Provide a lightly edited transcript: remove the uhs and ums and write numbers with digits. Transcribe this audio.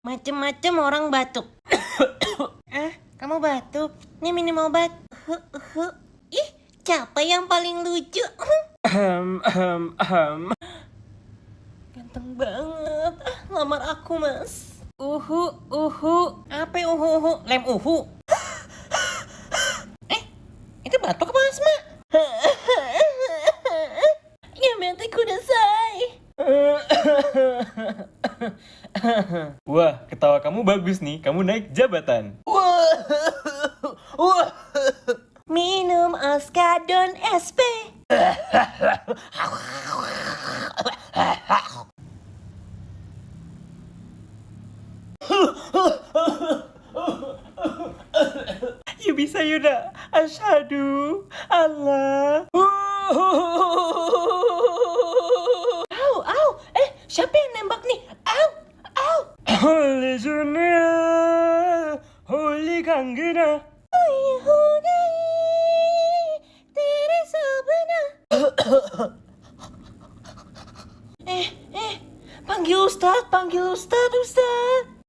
Macem-macem orang batuk. Kamu batuk? Nih minum obat. Ih, siapa yang paling lucu? Ganteng banget. Lamar aku, Mas. Uhu. Apa uhu? Lem uhu. Itu batuk apa asma? Ya bete kudasai. Wah, ketawa kamu bagus nih. Kamu naik jabatan. Minum Oskadon SP. Ya bisa Yuda. Asyhadu Allah. Au. Siapa yang nembak nih? Au. Holy Junior, Holy Kanggena. Panggil Ustadz.